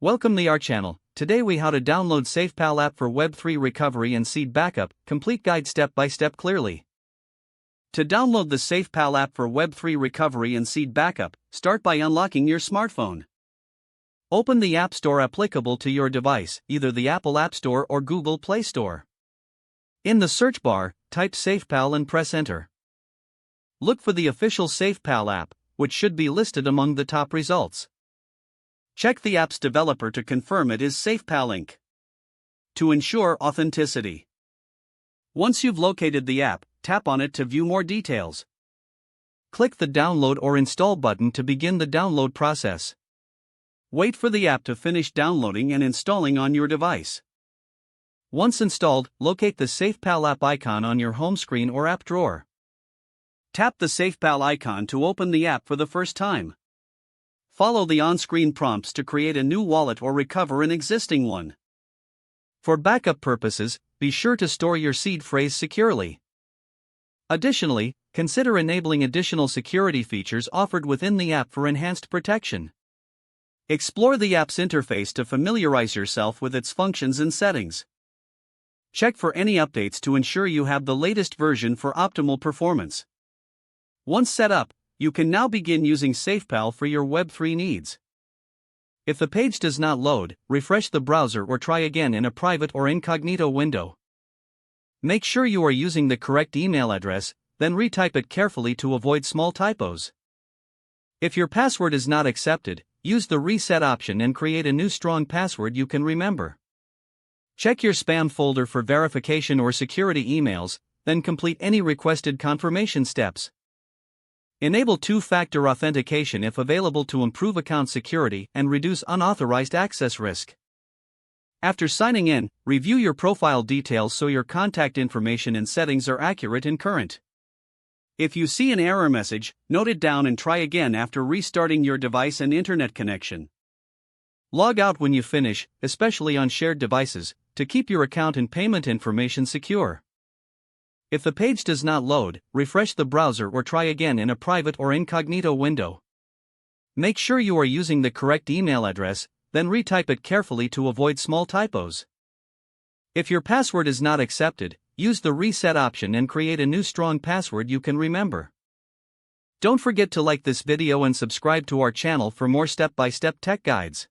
Welcome to our channel. Today we how to download SafePal app for Web3 recovery and seed backup, complete guide step by step clearly. To download the SafePal app for Web3 recovery and seed backup, start by unlocking your smartphone. Open the App Store applicable to your device, either the Apple App Store or Google Play Store. In the search bar, type SafePal and press enter. Look for the official SafePal app, which should be listed among the top results. Check the app's developer to confirm it is SafePal Inc. to ensure authenticity. Once you've located the app, tap on it to view more details. Click the download or install button to begin the download process. Wait for the app to finish downloading and installing on your device. Once installed, locate the SafePal app icon on your home screen or app drawer. Tap the SafePal icon to open the app for the first time. Follow the on-screen prompts to create a new wallet or recover an existing one. For backup purposes, be sure to store your seed phrase securely. Additionally, consider enabling additional security features offered within the app for enhanced protection. Explore the app's interface to familiarize yourself with its functions and settings. Check for any updates to ensure you have the latest version for optimal performance. Once set up, you can now begin using SafePal for your Web3 needs. If the page does not load, refresh the browser or try again in a private or incognito window. Make sure you are using the correct email address, then retype it carefully to avoid small typos. If your password is not accepted, use the reset option and create a new strong password you can remember. Check your spam folder for verification or security emails, then complete any requested confirmation steps. Enable two-factor authentication if available to improve account security and reduce unauthorized access risk. After signing in, review your profile details so your contact information and settings are accurate and current. If you see an error message, note it down and try again after restarting your device and internet connection. Log out when you finish, especially on shared devices, to keep your account and payment information secure. If the page does not load, refresh the browser or try again in a private or incognito window. Make sure you are using the correct email address, then retype it carefully to avoid small typos. If your password is not accepted, use the reset option and create a new strong password you can remember. Don't forget to like this video and subscribe to our channel for more step-by-step tech guides.